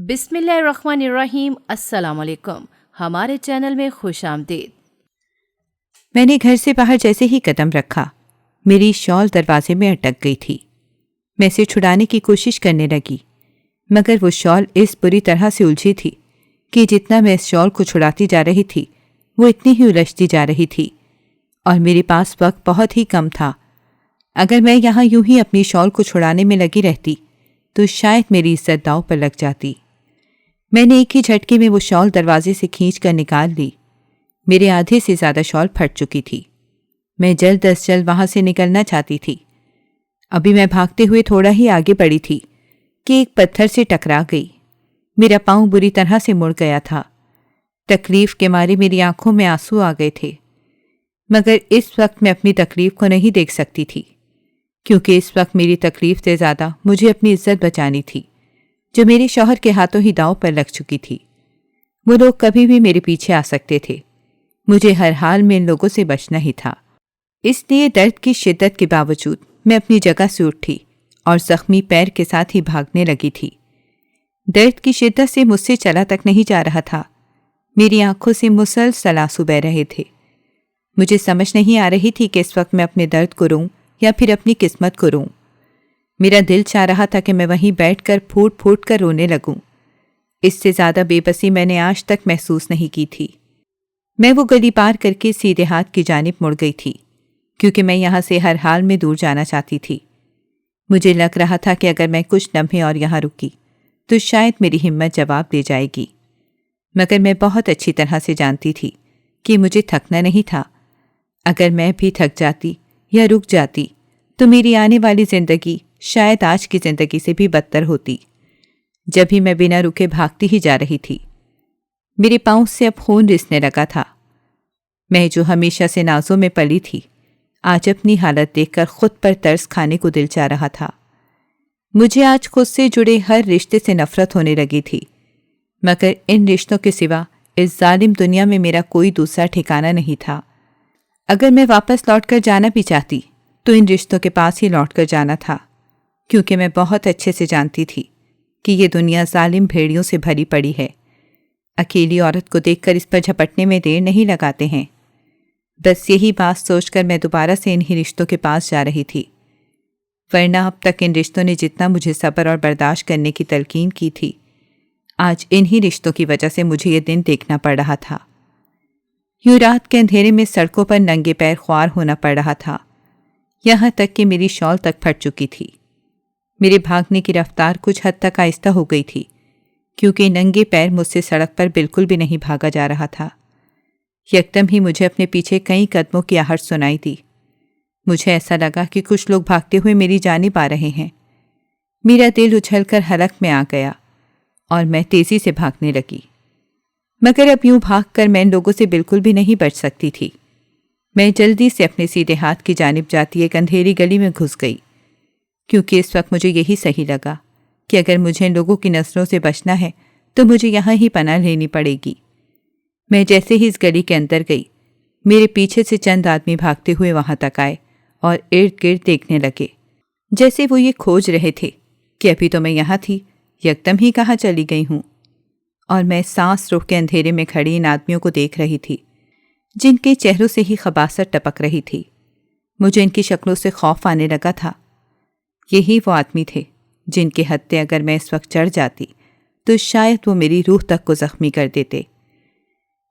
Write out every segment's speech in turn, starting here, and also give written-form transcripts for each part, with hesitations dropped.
بسم اللہ الرحمن الرحیم۔ السلام علیکم، ہمارے چینل میں خوش آمدید۔ میں نے گھر سے باہر جیسے ہی قدم رکھا میری شال دروازے میں اٹک گئی تھی۔ میں اسے چھڑانے کی کوشش کرنے لگی مگر وہ شال اس بری طرح سے الجھی تھی کہ جتنا میں اس شال کو چھڑاتی جا رہی تھی وہ اتنی ہی الجھتی جا رہی تھی، اور میرے پاس وقت بہت ہی کم تھا۔ اگر میں یہاں یوں ہی اپنی شال کو چھڑانے میں لگی رہتی تو شاید میری عزت داؤ پر لگ جاتی۔ میں نے ایک ہی جھٹکے میں وہ شال دروازے سے کھینچ کر نکال لی۔ میرے آدھے سے زیادہ شال پھٹ چکی تھی۔ میں جلد از جلد وہاں سے نکلنا چاہتی تھی۔ ابھی میں بھاگتے ہوئے تھوڑا ہی آگے بڑھی تھی کہ ایک پتھر سے ٹکرا گئی۔ میرا پاؤں بری طرح سے مڑ گیا تھا۔ تکلیف کے مارے میری آنکھوں میں آنسو آ گئے تھے، مگر اس وقت میں اپنی تکلیف کو نہیں دیکھ سکتی تھی، کیونکہ اس وقت میری تکلیف سے زیادہ مجھے اپنی عزت بچانی تھی، جو میرے شوہر کے ہاتھوں ہی داؤ پر لگ چکی تھی۔ وہ لوگ کبھی بھی میرے پیچھے آ سکتے تھے، مجھے ہر حال میں ان لوگوں سے بچنا ہی تھا۔ اس لیے درد کی شدت کے باوجود میں اپنی جگہ سے اٹھی اور زخمی پیر کے ساتھ ہی بھاگنے لگی تھی۔ درد کی شدت سے مجھ سے چلا تک نہیں جا رہا تھا۔ میری آنکھوں سے مسلسل آنسو بہہ رہے تھے۔ مجھے سمجھ نہیں آ رہی تھی کہ اس وقت میں اپنے درد کو روں یا پھر اپنی قسمت کو روں۔ میرا دل چاہ رہا تھا کہ میں وہیں بیٹھ کر پھوٹ پھوٹ کر رونے لگوں۔ اس سے زیادہ بے بسی میں نے آج تک محسوس نہیں کی تھی۔ میں وہ گلی پار کر کے سیدھے ہاتھ کی جانب مڑ گئی تھی، کیونکہ میں یہاں سے ہر حال میں دور جانا چاہتی تھی۔ مجھے لگ رہا تھا کہ اگر میں کچھ لمحے اور یہاں رکی تو شاید میری ہمت جواب دے جائے گی، مگر میں بہت اچھی طرح سے جانتی تھی کہ مجھے تھکنا نہیں تھا۔ اگر میں بھی تھک جاتی یا رک جاتی تو میری آنے والی زندگی شاید آج کی زندگی سے بھی بدتر ہوتی۔ جب ہی میں بنا رکے بھاگتی ہی جا رہی تھی، میرے پاؤں سے اب خون رسنے لگا تھا۔ میں جو ہمیشہ سے نازوں میں پلی تھی، آج اپنی حالت دیکھ کر خود پر ترس کھانے کو دل چاہ رہا تھا۔ مجھے آج خود سے جڑے ہر رشتے سے نفرت ہونے لگی تھی، مگر ان رشتوں کے سوا اس ظالم دنیا میں میرا کوئی دوسرا ٹھکانہ نہیں تھا۔ اگر میں واپس لوٹ کر جانا بھی چاہتی تو ان رشتوں کے پاس ہی لوٹ کر جانا تھا، کیونکہ میں بہت اچھے سے جانتی تھی کہ یہ دنیا ظالم بھیڑیوں سے بھری پڑی ہے۔ اکیلی عورت کو دیکھ کر اس پر جھپٹنے میں دیر نہیں لگاتے ہیں۔ بس یہی بات سوچ کر میں دوبارہ سے انہی رشتوں کے پاس جا رہی تھی، ورنہ اب تک ان رشتوں نے جتنا مجھے صبر اور برداشت کرنے کی تلقین کی تھی، آج انہی رشتوں کی وجہ سے مجھے یہ دن دیکھنا پڑ رہا تھا۔ یوں رات کے اندھیرے میں سڑکوں پر ننگے پیر خوار ہونا پڑ رہا تھا، یہاں تک کہ میری شال تک پھٹ چکی تھی۔ میرے بھاگنے کی رفتار کچھ حد تک آہستہ ہو گئی تھی، کیونکہ ننگے پیر مجھ سے سڑک پر بالکل بھی نہیں بھاگا جا رہا تھا۔ یکدم ہی مجھے اپنے پیچھے کئی قدموں کی آہٹ سنائی دی۔ مجھے ایسا لگا کہ کچھ لوگ بھاگتے ہوئے میری جانب آ رہے ہیں۔ میرا دل اچھل کر حلق میں آ گیا اور میں تیزی سے بھاگنے لگی، مگر اب یوں بھاگ کر میں ان لوگوں سے بالکل بھی نہیں بچ سکتی تھی۔ میں جلدی سے اپنے سیدھے ہاتھ کی جانب جاتی ایک اندھیری گلی میں گھس گئی، کیونکہ اس وقت مجھے یہی صحیح لگا کہ اگر مجھے ان لوگوں کی نظروں سے بچنا ہے تو مجھے یہاں ہی پناہ لینی پڑے گی۔ میں جیسے ہی اس گلی کے اندر گئی، میرے پیچھے سے چند آدمی بھاگتے ہوئے وہاں تک آئے اور ارد گرد دیکھنے لگے، جیسے وہ یہ کھوج رہے تھے کہ ابھی تو میں یہاں تھی، یکدم ہی کہاں چلی گئی ہوں۔ اور میں سانس روک کے اندھیرے میں کھڑی ان آدمیوں کو دیکھ رہی تھی، جن کے چہروں سے ہی خباثت ٹپک رہی تھی۔ مجھے ان کی شکلوں سے خوف آنے لگا تھا۔ یہی وہ آدمی تھے جن کے ہتھے اگر میں اس وقت چڑھ جاتی تو شاید وہ میری روح تک کو زخمی کر دیتے۔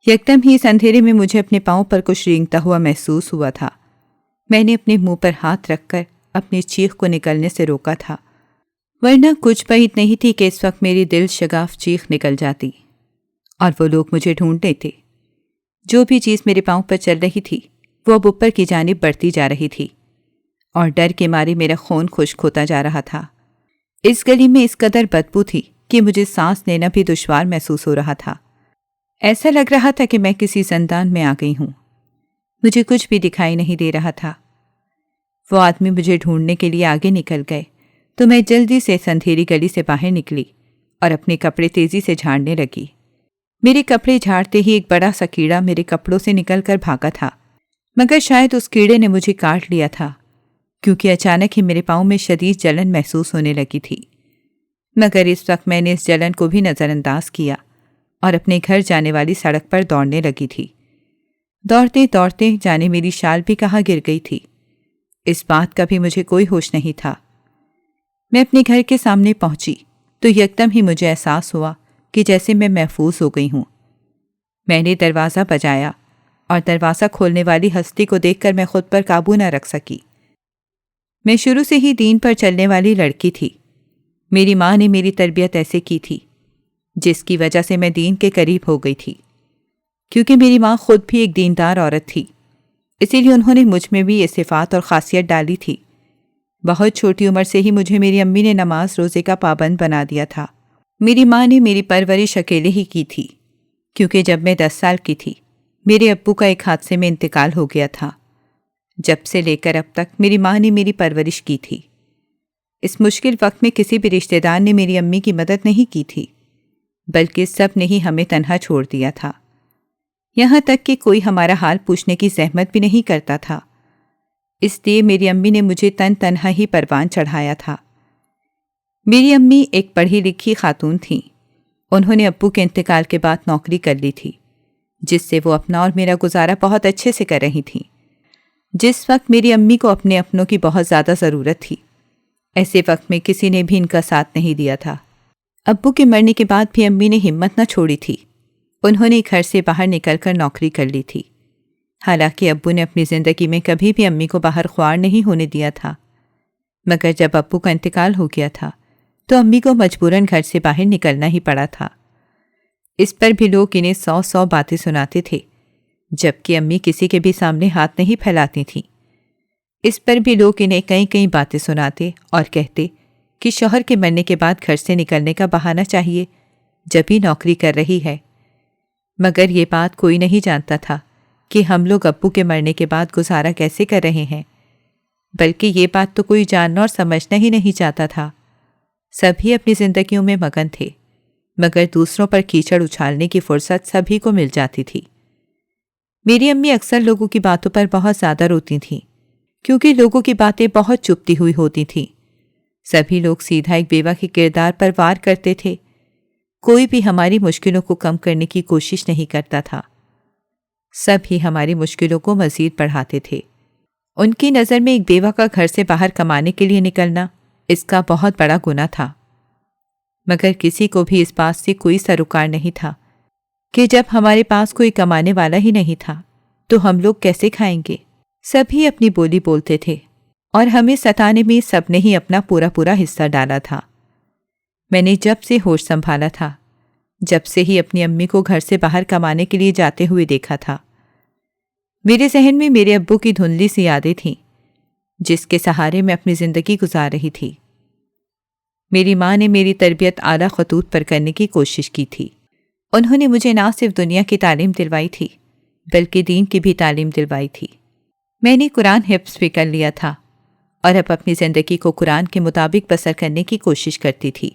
یکدم ہی اس اندھیرے میں مجھے اپنے پاؤں پر کچھ رینگتا ہوا محسوس ہوا تھا۔ میں نے اپنے منہ پر ہاتھ رکھ کر اپنی چیخ کو نکلنے سے روکا تھا، ورنہ کچھ بعید نہیں تھی کہ اس وقت میری دل شگاف چیخ نکل جاتی۔ اور وہ لوگ مجھے ڈھونڈتے تھے۔ جو بھی چیز میرے پاؤں پر چل رہی تھی وہ اب اوپر کی جانب بڑھتی جا رہی تھی، اور ڈر کے مارے میرا خون خشک ہوتا جا رہا تھا۔ اس گلی میں اس قدر بدبو تھی کہ مجھے سانس لینا بھی دشوار محسوس ہو رہا تھا۔ ایسا لگ رہا تھا کہ میں کسی زندان میں آ گئی ہوں۔ مجھے کچھ بھی دکھائی نہیں دے رہا تھا۔ وہ آدمی مجھے ڈھونڈنے کے لیے آگے نکل گئے تو میں جلدی سے اس اندھیری گلی سے باہر نکلی اور اپنے کپڑے تیزی سے جھاڑنے لگی۔ میرے کپڑے جھاڑتے ہی ایک بڑا سا کیڑا میرے کپڑوں سے نکل کر بھاگا تھا، مگر شاید اس کیڑے نے مجھے کاٹ لیا تھا، کیونکہ اچانک ہی میرے پاؤں میں شدید جلن محسوس ہونے لگی تھی۔ مگر اس وقت میں نے اس جلن کو بھی نظر انداز کیا اور اپنے گھر جانے والی سڑک پر دوڑنے لگی تھی۔ دوڑتے دوڑتے جانے میری شال بھی کہاں گر گئی تھی، اس بات کا بھی مجھے کوئی ہوش نہیں تھا۔ میں اپنے گھر کے سامنے پہنچی تو یکدم ہی مجھے احساس ہوا کہ جیسے میں محفوظ ہو گئی ہوں۔ میں نے دروازہ بجایا اور دروازہ کھولنے والی ہستی کو دیکھ کر میں خود پر قابو نہ رکھ سکی۔ میں شروع سے ہی دین پر چلنے والی لڑکی تھی۔ میری ماں نے میری تربیت ایسے کی تھی جس کی وجہ سے میں دین کے قریب ہو گئی تھی۔ کیونکہ میری ماں خود بھی ایک دیندار عورت تھی، اسی لیے انہوں نے مجھ میں بھی یہ صفات اور خاصیت ڈالی تھی۔ بہت چھوٹی عمر سے ہی مجھے میری امی نے نماز روزے کا پابند بنا دیا تھا۔ میری ماں نے میری پرورش اکیلے ہی کی تھی، کیونکہ جب میں 10 سال کی تھی میرے ابو کا ایک حادثے میں انتقال ہو گیا تھا۔ جب سے لے کر اب تک میری ماں نے میری پرورش کی تھی۔ اس مشکل وقت میں کسی بھی رشتہ دار نے میری امی کی مدد نہیں کی تھی، بلکہ سب نے ہی ہمیں تنہا چھوڑ دیا تھا۔ یہاں تک کہ کوئی ہمارا حال پوچھنے کی زحمت بھی نہیں کرتا تھا۔ اس لیے میری امی نے مجھے تنہا ہی پروان چڑھایا تھا۔ میری امی ایک پڑھی لکھی خاتون تھیں۔ انہوں نے ابو کے انتقال کے بعد نوکری کر لی تھی، جس سے وہ اپنا اور میرا گزارا بہت اچھے سے کر رہی تھیں۔ جس وقت میری امی کو اپنے اپنوں کی بہت زیادہ ضرورت تھی، ایسے وقت میں کسی نے بھی ان کا ساتھ نہیں دیا تھا۔ ابو کے مرنے کے بعد بھی امی نے ہمت نہ چھوڑی تھی۔ انہوں نے گھر سے باہر نکل کر نوکری کر لی تھی۔ حالانکہ ابو نے اپنی زندگی میں کبھی بھی امی کو باہر خوار نہیں ہونے دیا تھا، مگر جب ابو کا انتقال ہو گیا تھا تو امی کو مجبوراً گھر سے باہر نکلنا ہی پڑا تھا۔ اس پر بھی لوگ انہیں 100 باتیں سناتے تھے، جبکہ امی کسی کے بھی سامنے ہاتھ نہیں پھیلاتی تھیں۔ اس پر بھی لوگ انہیں کئی باتیں سناتے اور کہتے کہ شوہر کے مرنے کے بعد گھر سے نکلنے کا بہانہ چاہیے، جب ہی نوکری کر رہی ہے۔ مگر یہ بات کوئی نہیں جانتا تھا کہ ہم لوگ ابو کے مرنے کے بعد گزارا کیسے کر رہے ہیں، بلکہ یہ بات تو کوئی جاننا اور سمجھنا ہی نہیں چاہتا تھا۔ سبھی اپنی زندگیوں میں مگن تھے، مگر دوسروں پر کیچڑ اچھالنے کی فرصت سبھی کو مل جاتی تھی۔ میری امی اکثر لوگوں کی باتوں پر بہت زیادہ روتی تھیں، کیونکہ لوگوں کی باتیں بہت چپتی ہوئی ہوتی تھیں۔ سبھی لوگ سیدھا ایک بیوہ کے کردار پر وار کرتے تھے، کوئی بھی ہماری مشکلوں کو کم کرنے کی کوشش نہیں کرتا تھا، سب ہی ہماری مشکلوں کو مزید بڑھاتے تھے۔ ان کی نظر میں ایک بیوہ کا گھر سے باہر کمانے کے لیے نکلنا اس کا بہت بڑا گناہ تھا، مگر کسی کو بھی اس بات سے کوئی سروکار نہیں تھا کہ جب ہمارے پاس کوئی کمانے والا ہی نہیں تھا تو ہم لوگ کیسے کھائیں گے۔ سبھی اپنی بولی بولتے تھے اور ہمیں ستانے میں سب نے ہی اپنا پورا حصہ ڈالا تھا۔ میں نے جب سے ہوش سنبھالا تھا، جب سے ہی اپنی امی کو گھر سے باہر کمانے کے لیے جاتے ہوئے دیکھا تھا، میرے ذہن میں میرے ابو کی دھندلی سی یادیں تھیں، جس کے سہارے میں اپنی زندگی گزار رہی تھی۔ میری ماں نے میری تربیت اعلیٰ خطوط پر کرنے کی کوشش کی تھی۔ انہوں نے مجھے نہ صرف دنیا کی تعلیم دلوائی تھی، بلکہ دین کی بھی تعلیم دلوائی تھی۔ میں نے قرآن حفظ بھی کر لیا تھا اور اب اپنی زندگی کو قرآن کے مطابق بسر کرنے کی کوشش کرتی تھی۔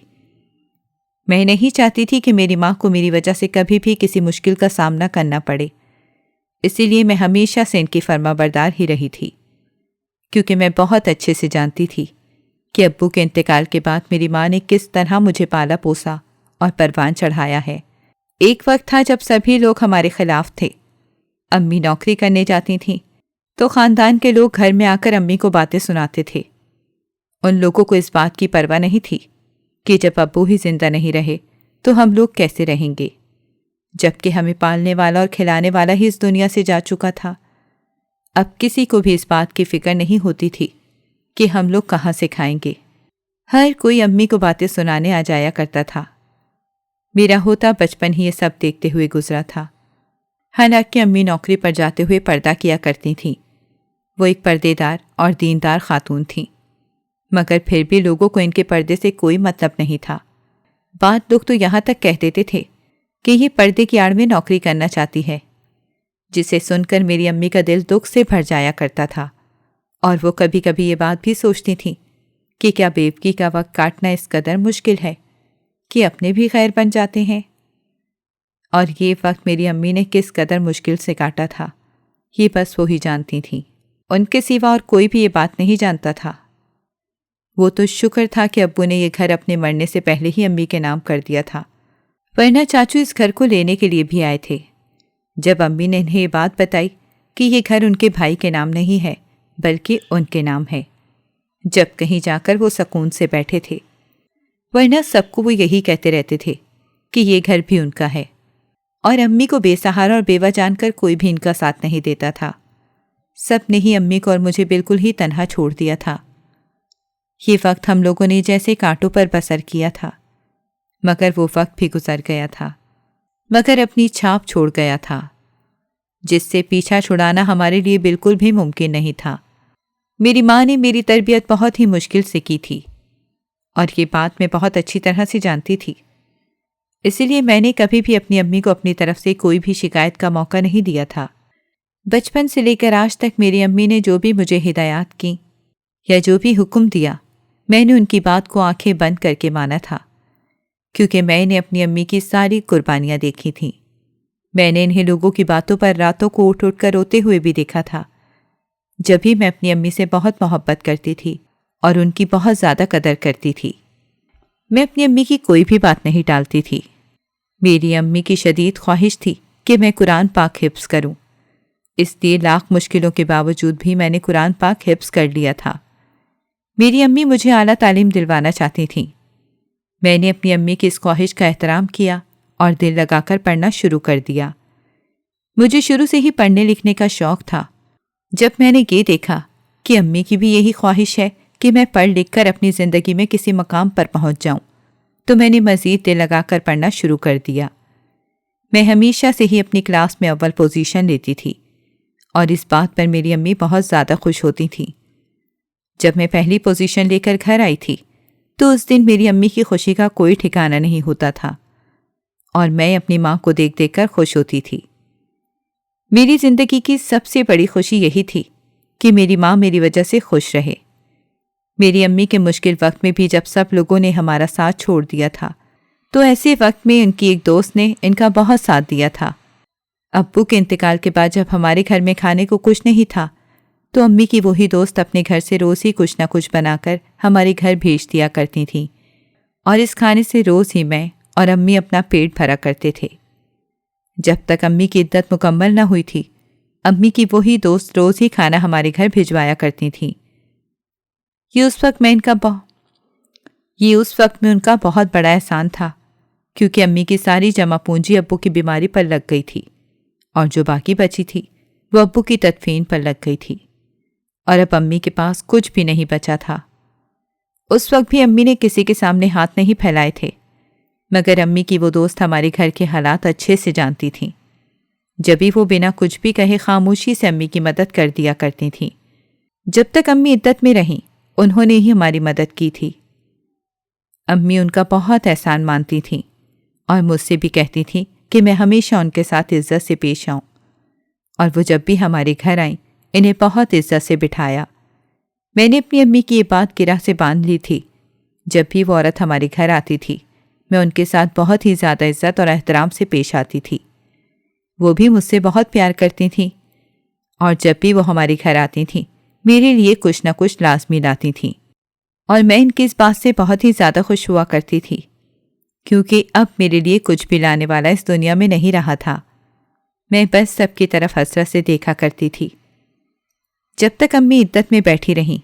میں نہیں چاہتی تھی کہ میری ماں کو میری وجہ سے کبھی بھی کسی مشکل کا سامنا کرنا پڑے، اسی لیے میں ہمیشہ سے ان کی فرما بردار ہی رہی تھی، کیونکہ میں بہت اچھے سے جانتی تھی کہ ابو کے انتقال کے بعد میری ماں نے کس طرح مجھے پالا پوسا اور پروان چڑھایا ہے۔ ایک وقت تھا جب سبھی لوگ ہمارے خلاف تھے۔ امی نوکری کرنے جاتی تھیں تو خاندان کے لوگ گھر میں آ کر امی کو باتیں سناتے تھے۔ ان لوگوں کو اس بات کی پرواہ نہیں تھی کہ جب ابو ہی زندہ نہیں رہے تو ہم لوگ کیسے رہیں گے، جبکہ ہمیں پالنے والا اور کھلانے والا ہی اس دنیا سے جا چکا تھا۔ اب کسی کو بھی اس بات کی فکر نہیں ہوتی تھی کہ ہم لوگ کہاں سے کھائیں گے۔ ہر کوئی امی کو باتیں سنانے آ جایا کرتا تھا۔ میرا ہوتا بچپن ہی یہ سب دیکھتے ہوئے گزرا تھا۔ حالانکہ امی نوکری پر جاتے ہوئے پردہ کیا کرتی تھیں، وہ ایک پردے دار اور دیندار خاتون تھیں، مگر پھر بھی لوگوں کو ان کے پردے سے کوئی مطلب نہیں تھا۔ بعض لوگ تو یہاں تک کہہ دیتے تھے کہ یہ پردے کی آڑ میں نوکری کرنا چاہتی ہے، جسے سن کر میری امی کا دل دکھ سے بھر جایا کرتا تھا، اور وہ کبھی کبھی یہ بات بھی سوچتی تھیں کہ کیا بیوگی کا وقت کاٹنا اس قدر مشکل ہے کہ اپنے بھی غیر بن جاتے ہیں۔ اور یہ وقت میری امی نے کس قدر مشکل سے کاٹا تھا، یہ بس وہی جانتی تھیں، ان کے سوا اور کوئی بھی یہ بات نہیں جانتا تھا۔ وہ تو شکر تھا کہ ابو نے یہ گھر اپنے مرنے سے پہلے ہی امی کے نام کر دیا تھا، ورنہ چاچو اس گھر کو لینے کے لیے بھی آئے تھے۔ جب امی نے انہیں یہ بات بتائی کہ یہ گھر ان کے بھائی کے نام نہیں ہے بلکہ ان کے نام ہے، جب کہیں جا کر وہ سکون سے بیٹھے تھے، ورنہ سب کو وہ یہی کہتے رہتے تھے کہ یہ گھر بھی ان کا ہے، اور امی کو بے سہارا اور بیوہ جان کر کوئی بھی ان کا ساتھ نہیں دیتا تھا۔ سب نے ہی امی کو اور مجھے بالکل ہی تنہا چھوڑ دیا تھا۔ یہ وقت ہم لوگوں نے جیسے کانٹوں پر بسر کیا تھا، مگر وہ وقت بھی گزر گیا تھا، مگر اپنی چھاپ چھوڑ گیا تھا، جس سے پیچھا چھڑانا ہمارے لیے بالکل بھی ممکن نہیں تھا۔ میری ماں نے میری تربیت بہت ہی مشکل سے کی تھی، اور یہ بات میں بہت اچھی طرح سے جانتی تھی، اسی لیے میں نے کبھی بھی اپنی امی کو اپنی طرف سے کوئی بھی شکایت کا موقع نہیں دیا تھا۔ بچپن سے لے کر آج تک میری امی نے جو بھی مجھے ہدایات کی یا جو بھی حکم دیا، میں نے ان کی بات کو آنکھیں بند کر کے مانا تھا، کیونکہ میں نے اپنی امی کی ساری قربانیاں دیکھی تھیں۔ میں نے انہیں لوگوں کی باتوں پر راتوں کو اٹھ اٹھ کر روتے ہوئے بھی دیکھا تھا، جب بھی میں اپنی امی سے بہت محبت کرتی تھی اور ان کی بہت زیادہ قدر کرتی تھی۔ میں اپنی امی کی کوئی بھی بات نہیں ٹالتی تھی۔ میری امی کی شدید خواہش تھی کہ میں قرآن پاک حفظ کروں، اس لیے لاکھ مشکلوں کے باوجود بھی میں نے قرآن پاک حفظ کر لیا تھا۔ میری امی مجھے اعلیٰ تعلیم دلوانا چاہتی تھیں۔ میں نے اپنی امی کی اس خواہش کا احترام کیا اور دل لگا کر پڑھنا شروع کر دیا۔ مجھے شروع سے ہی پڑھنے لکھنے کا شوق تھا۔ جب میں نے یہ دیکھا کہ امی کی بھی یہی خواہش ہے کہ میں پڑھ لکھ کر اپنی زندگی میں کسی مقام پر پہنچ جاؤں، تو میں نے مزید دل لگا کر پڑھنا شروع کر دیا۔ میں ہمیشہ سے ہی اپنی کلاس میں اول پوزیشن لیتی تھی، اور اس بات پر میری امی بہت زیادہ خوش ہوتی تھیں۔ جب میں پہلی پوزیشن لے کر گھر آئی تھی تو اس دن میری امی کی خوشی کا کوئی ٹھکانہ نہیں ہوتا تھا، اور میں اپنی ماں کو دیکھ دیکھ کر خوش ہوتی تھی۔ میری زندگی کی سب سے بڑی خوشی یہی تھی کہ میری ماں میری وجہ سے خوش رہے۔ میری امی کے مشکل وقت میں بھی جب سب لوگوں نے ہمارا ساتھ چھوڑ دیا تھا، تو ایسے وقت میں ان کی ایک دوست نے ان کا بہت ساتھ دیا تھا۔ ابو کے انتقال کے بعد جب ہمارے گھر میں کھانے کو کچھ نہیں تھا، تو امی کی وہی دوست اپنے گھر سے روز ہی کچھ نہ کچھ بنا کر ہمارے گھر بھیج دیا کرتی تھیں، اور اس کھانے سے روز ہی میں اور امی اپنا پیٹ بھرا کرتے تھے۔ جب تک امی کی عدت مکمل نہ ہوئی تھی، امی کی وہی دوست روز ہی کھانا ہمارے گھر بھجوایا کرتی تھیں۔ یہ اس وقت میں ان کا بہت بڑا احسان تھا، کیونکہ امی کی ساری جمع پونجی ابو کی بیماری پر لگ گئی تھی، اور جو باقی بچی تھی وہ ابو کی تدفین پر لگ گئی تھی، اور اب امی کے پاس کچھ بھی نہیں بچا تھا۔ اس وقت بھی امی نے کسی کے سامنے ہاتھ نہیں پھیلائے تھے، مگر امی کی وہ دوست ہمارے گھر کے حالات اچھے سے جانتی تھیں۔ جبھی وہ بنا کچھ بھی کہے خاموشی سے امی کی مدد کر دیا کرتی تھیں۔ جب تک امی عدت میں رہیں، انہوں نے ہی ہماری مدد کی تھی۔ امی ان کا بہت احسان مانتی تھیں، اور مجھ سے بھی کہتی تھیں کہ میں ہمیشہ ان کے ساتھ عزت سے پیش آؤں، اور وہ جب بھی ہمارے گھر آئیں انہیں بہت عزت سے بٹھایا۔ میں نے اپنی امی کی یہ بات گرہ سے باندھ لی تھی۔ جب بھی وہ عورت ہمارے گھر آتی تھی، میں ان کے ساتھ بہت ہی زیادہ عزت اور احترام سے پیش آتی تھی۔ وہ بھی مجھ سے بہت پیار کرتی تھیں، اور جب بھی وہ ہمارے گھر آتی تھیں میرے لیے کچھ نہ کچھ لازمی لاتی تھیں، اور میں ان کی اس بات سے بہت ہی زیادہ خوش ہوا کرتی تھی، کیونکہ اب میرے لیے کچھ بھی لانے والا اس دنیا میں نہیں رہا تھا۔ میں بس سب کی طرف حسرت سے دیکھا کرتی تھی۔ جب تک امی عدت میں بیٹھی رہیں،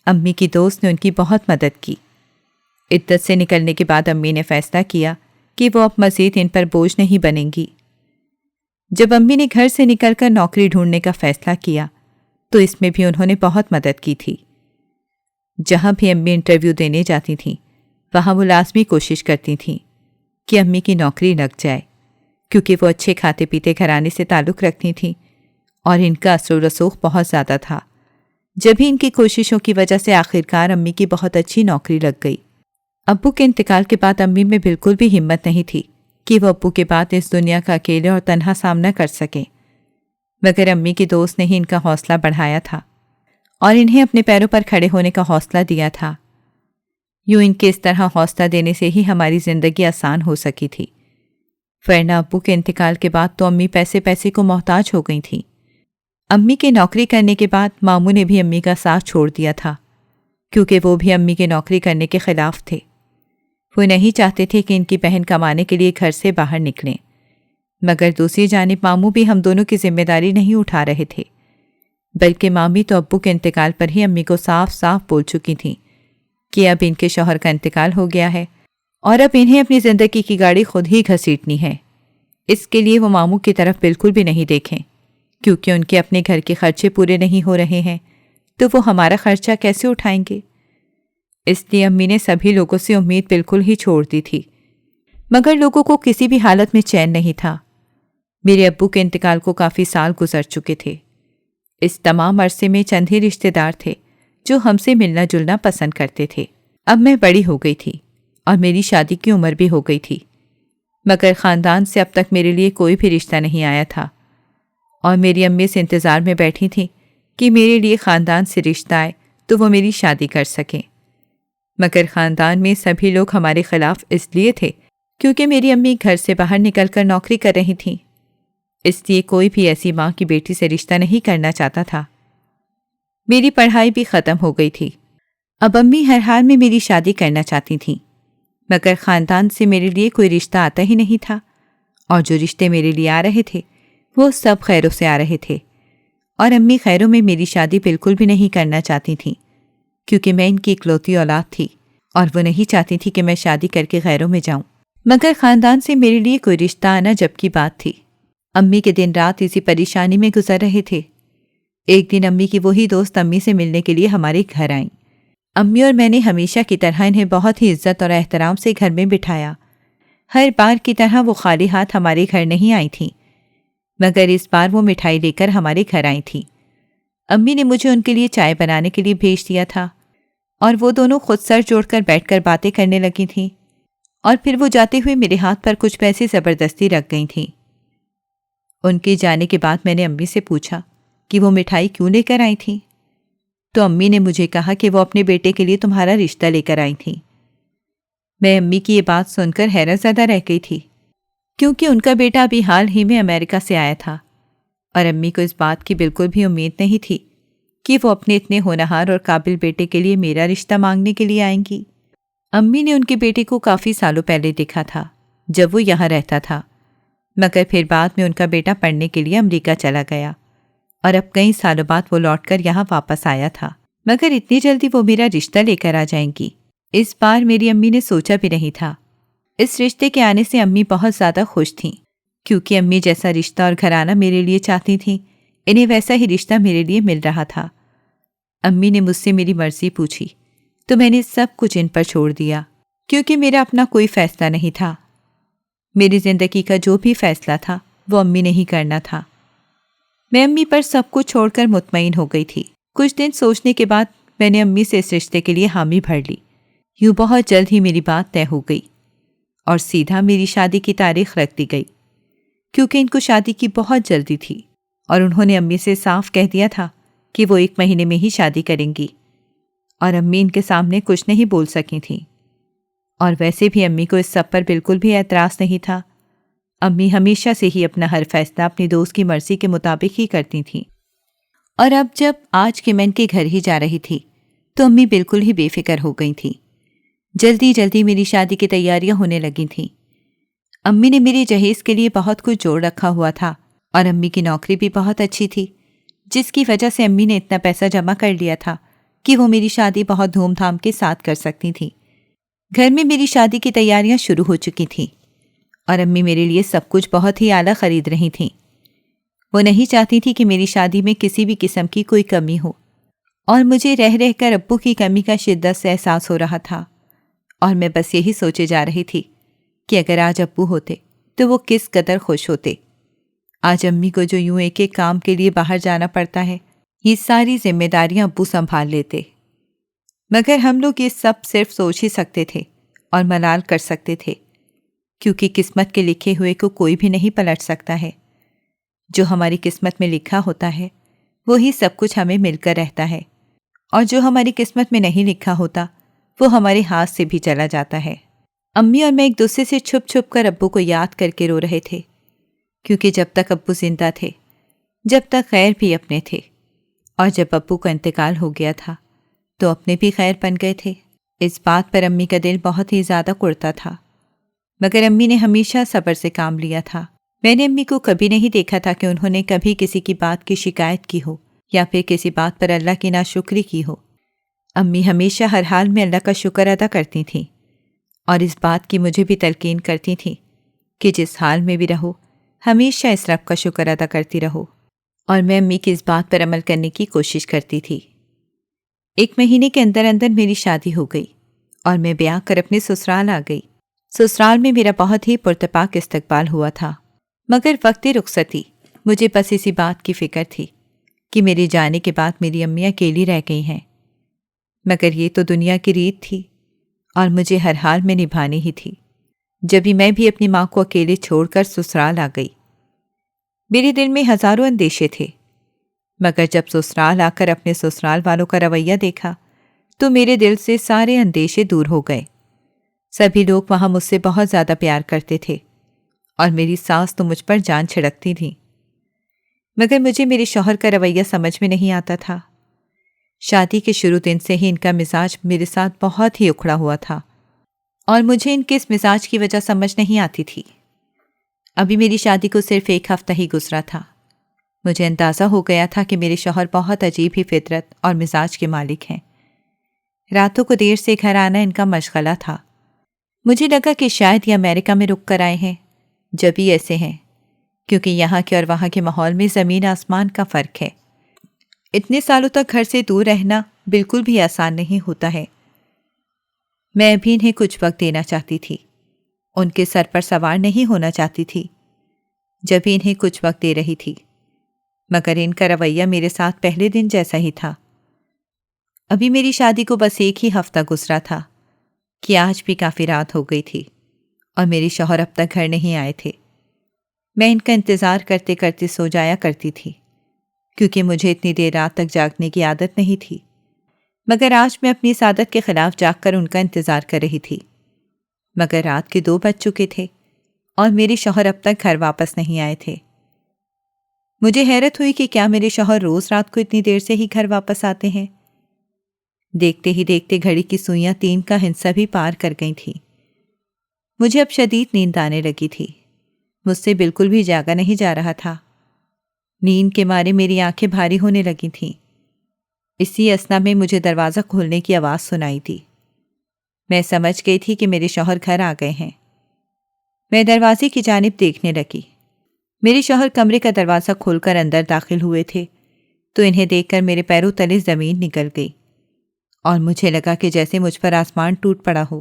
امی کی دوست نے ان کی بہت مدد کی۔ عدت سے نکلنے کے بعد امی نے فیصلہ کیا کہ وہ اب مزید ان پر بوجھ نہیں بنیں گی۔ جب امی نے گھر سے نکل کر نوکری ڈھونڈنے کا فیصلہ کیا تو اس میں بھی انہوں نے بہت مدد کی تھی۔ جہاں بھی امی انٹرویو دینے جاتی تھیں وہاں وہ لازمی کوشش کرتی تھیں کہ امی کی نوکری لگ جائے، کیونکہ وہ اچھے کھاتے پیتے گھرانے سے تعلق رکھتی تھیں اور ان کا اثر و رسوخ بہت زیادہ تھا۔ جب ہی ان کی کوششوں کی وجہ سے آخرکار امی کی بہت اچھی نوکری لگ گئی۔ ابو کے انتقال کے بعد امی میں بالکل بھی ہمت نہیں تھی کہ وہ ابو کے بعد اس دنیا کا اکیلے اور تنہا سامنا کر سکیں، مگر امی کی دوست نے ہی ان کا حوصلہ بڑھایا تھا اور انہیں اپنے پیروں پر کھڑے ہونے کا حوصلہ دیا تھا۔ یوں ان کے اس طرح حوصلہ دینے سے ہی ہماری زندگی آسان ہو سکی تھی، ورنہ ابو کے انتقال کے بعد تو امی پیسے کو محتاج ہو گئی تھیں۔ امی کے نوکری کرنے کے بعد ماموں نے بھی امی کا ساتھ چھوڑ دیا تھا، کیونکہ وہ بھی امی کے نوکری کرنے کے خلاف تھے۔ وہ نہیں چاہتے تھے کہ ان کی بہن کمانے کے لیے گھر سے باہر نکلیں، مگر دوسری جانب ماموں بھی ہم دونوں کی ذمہ داری نہیں اٹھا رہے تھے، بلکہ مامی تو ابو کے انتقال پر ہی امی کو صاف صاف بول چکی تھیں کہ اب ان کے شوہر کا انتقال ہو گیا ہے اور اب انہیں اپنی زندگی کی گاڑی خود ہی گھسیٹنی ہے۔ اس کے لیے وہ ماموں کی طرف بالکل بھی نہیں دیکھیں، کیونکہ ان کے اپنے گھر کے خرچے پورے نہیں ہو رہے ہیں تو وہ ہمارا خرچہ کیسے اٹھائیں گے؟ اس لیے امی نے سبھی لوگوں سے امید بالکل ہی چھوڑ دی تھی، مگر لوگوں کو کسی بھی حالت میں چین نہیں تھا۔ میرے ابو کے انتقال کو کافی سال گزر چکے تھے۔ اس تمام عرصے میں چند ہی رشتہ دار تھے جو ہم سے ملنا جلنا پسند کرتے تھے۔ اب میں بڑی ہو گئی تھی اور میری شادی کی عمر بھی ہو گئی تھی، مگر خاندان سے اب تک میرے لیے کوئی بھی رشتہ نہیں آیا تھا، اور میری امی اس انتظار میں بیٹھی تھیں کہ میرے لیے خاندان سے رشتہ آئے تو وہ میری شادی کر سکیں۔ مگر خاندان میں سبھی لوگ ہمارے خلاف اس لیے تھے کیونکہ میری امی گھر سے باہر نکل کر نوکری کر رہی تھیں، اس لیے کوئی بھی ایسی ماں کی بیٹی سے رشتہ نہیں کرنا چاہتا تھا۔ میری پڑھائی بھی ختم ہو گئی تھی، اب امی ہر حال میں میری شادی کرنا چاہتی تھیں، مگر خاندان سے میرے لیے کوئی رشتہ آتا ہی نہیں تھا، اور جو رشتے میرے لیے آ رہے تھے وہ سب خیروں سے آ رہے تھے، اور امی خیروں میں میری شادی بالکل بھی نہیں کرنا چاہتی تھیں، کیونکہ میں ان کی اکلوتی اولاد تھی اور وہ نہیں چاہتی تھی کہ میں شادی کر کے غیروں میں جاؤں۔ مگر خاندان سے میرے لیے کوئی رشتہ آنا جب کی بات تھی۔ امی کے دن رات اسی پریشانی میں گزر رہے تھے۔ ایک دن امی کی وہی دوست امی سے ملنے کے لیے ہمارے گھر آئیں۔ امی اور میں نے ہمیشہ کی طرح انہیں بہت ہی عزت اور احترام سے گھر میں بٹھایا۔ ہر بار کی طرح وہ خالی ہاتھ ہمارے گھر نہیں آئی تھیں، مگر اس بار وہ مٹھائی لے کر ہمارے گھر آئی تھیں۔ امی نے مجھے ان کے لیے چائے بنانے کے لیے بھیج دیا تھا، اور وہ دونوں خود سر جوڑ کر بیٹھ کر باتیں کرنے لگی تھیں، اور پھر وہ جاتے ہوئے میرے ہاتھ پر کچھ پیسے زبردستی رکھ گئی تھیں۔ ان کے جانے کے بعد میں نے امی سے پوچھا کہ وہ مٹھائی کیوں لے کر آئی تھیں، تو امی نے مجھے کہا کہ وہ اپنے بیٹے کے لیے تمہارا رشتہ لے کر آئی تھیں۔ میں امی کی یہ بات سن کر حیرت زدہ رہ گئی تھی، کیونکہ ان کا بیٹا ابھی حال ہی میں امریکہ سے آیا تھا، اور امی کو اس بات کی بالکل بھی امید نہیں تھی کہ وہ اپنے اتنے ہونہار اور قابل بیٹے کے لیے میرا رشتہ مانگنے کے لیے آئیں گی۔ امی نے ان کے بیٹے کو کافی سالوں پہلے دیکھا تھا جب وہ یہاں رہتا تھا، مگر پھر بعد میں ان کا بیٹا پڑھنے کے لیے امریکہ چلا گیا، اور اب کئی سالوں بعد وہ لوٹ کر یہاں واپس آیا تھا، مگر اتنی جلدی وہ میرا رشتہ لے کر آ جائیں گی، اس بار میری امی نے سوچا بھی نہیں تھا۔ اس رشتے کے آنے سے امی بہت زیادہ خوش تھیں، کیونکہ امی جیسا رشتہ اور گھرانہ میرے لیے چاہتی تھیں، انہیں ویسا ہی رشتہ میرے لیے مل رہا تھا۔ امی نے مجھ سے میری مرضی پوچھی تو میں نے سب کچھ ان پر چھوڑ دیا، کیونکہ میرا اپنا کوئی فیصلہ نہیں تھا۔ میری زندگی کا جو بھی فیصلہ تھا وہ امی نے ہی کرنا تھا۔ میں امی پر سب کچھ چھوڑ کر مطمئن ہو گئی تھی۔ کچھ دن سوچنے کے بعد میں نے امی سے اس رشتے کے لیے حامی بھر لی۔ یوں بہت جلد ہی میری بات طے ہو گئی اور سیدھا میری شادی کی تاریخ رکھ دی گئی، کیونکہ ان کو شادی کی بہت جلدی تھی، اور انہوں نے امی سے صاف کہہ دیا تھا کہ وہ 1 مہینے میں ہی شادی کریں گی، اور امی ان کے سامنے کچھ نہیں بول سکی تھیں۔ اور ویسے بھی امی کو اس سب پر بالکل بھی اعتراض نہیں تھا۔ امی ہمیشہ سے ہی اپنا ہر فیصلہ اپنی دوست کی مرضی کے مطابق ہی کرتی تھیں، اور اب جب آج کے میں ان کے گھر ہی جا رہی تھی تو امی بالکل ہی بے فکر ہو گئی تھیں۔ جلدی جلدی میری شادی کی تیاریاں ہونے لگی تھیں۔ امی نے میری جہیز کے لیے بہت کچھ جوڑ رکھا ہوا تھا، اور امی کی نوکری بھی بہت اچھی تھی، جس کی وجہ سے امی نے اتنا پیسہ جمع کر لیا تھا کہ وہ میری شادی بہت دھوم دھام کے ساتھ کر سکتی تھیں۔ گھر میں میری شادی کی تیاریاں شروع ہو چکی تھیں، اور امی میرے لیے سب کچھ بہت ہی اعلیٰ خرید رہی تھیں۔ وہ نہیں چاہتی تھی کہ میری شادی میں کسی بھی قسم کی کوئی کمی ہو، اور مجھے رہ رہ کر ابو کی کمی کا شدت سے احساس ہو رہا تھا، اور میں بس یہی سوچے جا رہی تھی کہ اگر آج ابو ہوتے تو وہ کس قدر خوش ہوتے۔ آج امی کو جو یوں ایک ایک کام کے لیے باہر جانا پڑتا ہے، یہ ساری ذمہ داریاں ابو سنبھال لیتے، مگر ہم لوگ یہ سب صرف سوچ ہی سکتے تھے اور ملال کر سکتے تھے، کیونکہ قسمت کے لکھے ہوئے کو کوئی بھی نہیں پلٹ سکتا ہے۔ جو ہماری قسمت میں لکھا ہوتا ہے وہی سب کچھ ہمیں مل کر رہتا ہے، اور جو ہماری قسمت میں نہیں لکھا ہوتا وہ ہمارے ہاتھ سے بھی چلا جاتا ہے۔ امی اور میں ایک دوسرے سے چھپ چھپ کر ابو کو یاد کر کے رو رہے تھے، کیونکہ جب تک ابو زندہ تھے، جب تک غیر بھی اپنے تھے، اور جب ابو کا انتقال ہو گیا تھا تو اپنے بھی خیر بن گئے تھے۔ اس بات پر امی کا دل بہت ہی زیادہ کڑتا تھا، مگر امی نے ہمیشہ صبر سے کام لیا تھا۔ میں نے امی کو کبھی نہیں دیکھا تھا کہ انہوں نے کبھی کسی کی بات کی شکایت کی ہو یا پھر کسی بات پر اللہ کی ناشکری کی ہو۔ امی ہمیشہ ہر حال میں اللہ کا شکر ادا کرتی تھیں اور اس بات کی مجھے بھی تلقین کرتی تھیں کہ جس حال میں بھی رہو ہمیشہ اس رب کا شکر ادا کرتی رہو، اور میں امی کی اس بات پر عمل کرنے کی کوشش کرتی تھی۔ 1 مہینے کے اندر اندر میری شادی ہو گئی اور میں بیاہ کر اپنے سسرال آ گئی۔ سسرال میں میرا بہت ہی پرتپاک استقبال ہوا تھا، مگر وقت رخصتی مجھے بس اسی بات کی فکر تھی کہ میرے جانے کے بعد میری امی اکیلی رہ گئی ہیں، مگر یہ تو دنیا کی ریت تھی اور مجھے ہر حال میں نبھانی ہی تھی۔ جبھی میں بھی اپنی ماں کو اکیلے چھوڑ کر سسرال آ گئی، میرے دل میں ہزاروں اندیشے تھے، مگر جب سسرال آ کر اپنے سسرال والوں کا رویہ دیکھا تو میرے دل سے سارے اندیشے دور ہو گئے۔ سبھی لوگ وہاں مجھ سے بہت زیادہ پیار کرتے تھے اور میری ساس تو مجھ پر جان چھڑکتی تھی، مگر مجھے میرے شوہر کا رویہ سمجھ میں نہیں آتا تھا۔ شادی کے شروع دن سے ہی ان کا مزاج میرے ساتھ بہت ہی اکھڑا ہوا تھا اور مجھے ان کے اس مزاج کی وجہ سمجھ نہیں آتی تھی۔ ابھی میری شادی کو صرف 1 ہفتہ ہی گزرا تھا، مجھے اندازہ ہو گیا تھا کہ میرے شوہر بہت عجیب ہی فطرت اور مزاج کے مالک ہیں۔ راتوں کو دیر سے گھر آنا ان کا مشغلہ تھا۔ مجھے لگا کہ شاید یہ امریکہ میں رک کر آئے ہیں، جب ہی ایسے ہیں، کیونکہ یہاں کے اور وہاں کے ماحول میں زمین آسمان کا فرق ہے۔ اتنے سالوں تک گھر سے دور رہنا بالکل بھی آسان نہیں ہوتا ہے۔ میں ابھی انہیں کچھ وقت دینا چاہتی تھی، ان کے سر پر سوار نہیں ہونا چاہتی تھی، جب ہی انہیں کچھ وقت دے رہی تھی، مگر ان کا رویہ میرے ساتھ پہلے دن جیسا ہی تھا۔ ابھی میری شادی کو بس 1 ہی ہفتہ گزرا تھا کہ آج بھی کافی رات ہو گئی تھی اور میرے شوہر اب تک گھر نہیں آئے تھے۔ میں ان کا انتظار کرتے کرتے سو جایا کرتی تھی، کیونکہ مجھے اتنی دیر رات تک جاگنے کی عادت نہیں تھی، مگر آج میں اپنی اس عادت کے خلاف جاگ کر ان کا انتظار کر رہی تھی۔ مگر رات کے 2 بج چکے تھے اور میرے شوہر اب تک گھر واپس نہیں آئے تھے۔ مجھے حیرت ہوئی کہ کیا میرے شوہر روز رات کو اتنی دیر سے ہی گھر واپس آتے ہیں؟ دیکھتے ہی دیکھتے گھڑی کی سوئیاں 3 کا ہندسہ بھی پار کر گئی تھیں۔ مجھے اب شدید نیند آنے لگی تھی، مجھ سے بالکل بھی جاگا نہیں جا رہا تھا۔ نیند کے مارے میری آنکھیں بھاری ہونے لگی تھیں۔ اسی اثنا میں مجھے دروازہ کھولنے کی آواز سنائی دی۔ میں سمجھ گئی تھی کہ میرے شوہر گھر آ گئے ہیں۔ میں دروازے کی جانب دیکھنے لگی۔ میرے شوہر کمرے کا دروازہ کھول کر اندر داخل ہوئے تھے تو انہیں دیکھ کر میرے پیروں تلے زمین نکل گئی اور مجھے لگا کہ جیسے مجھ پر آسمان ٹوٹ پڑا ہو۔